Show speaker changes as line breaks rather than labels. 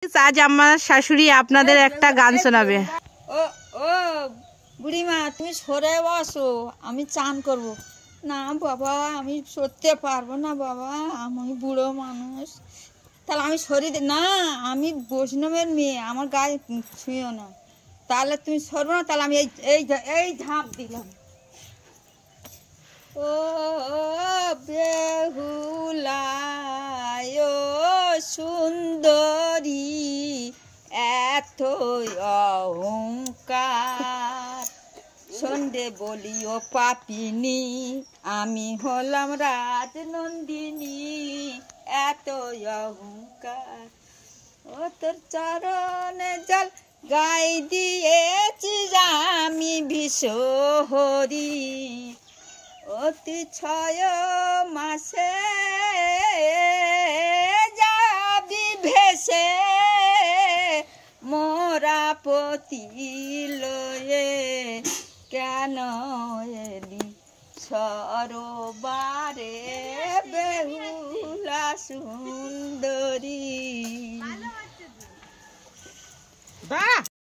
আজ আমার শাশুড়ি আপনাদের একটা গান শোনাবে।
ও ও বুড়িমা, তুমি সরে বসো, আমি চান করব। না বাবা, আমি সরতে পারবো না বাবা, আমি বুড়ো মানুষ। তাহলে আমি সরি না, আমি বৈষ্ণবের মেয়ে, আমার গায়ে ছুঁয়ো না। তাহলে তুমি সরবো না, তাহলে আমি এই এই এই ঝাঁপ দিলাম। ও বেহুলায় ও সুন্দরী, এত অহংকার। সন্ধে বলি ও পাপিনী, আমি হলাম রাজনন্দিনী, এত অহংকার। ও তোর চরণে জল গাই দিয়েছি আমি বিশ্বহরি, অতি 6 মাসে যাবি ভেসে মোরা পতি লয়ে, কেন এলি সরবারে বেহুলা সুন্দরী।
বাহ।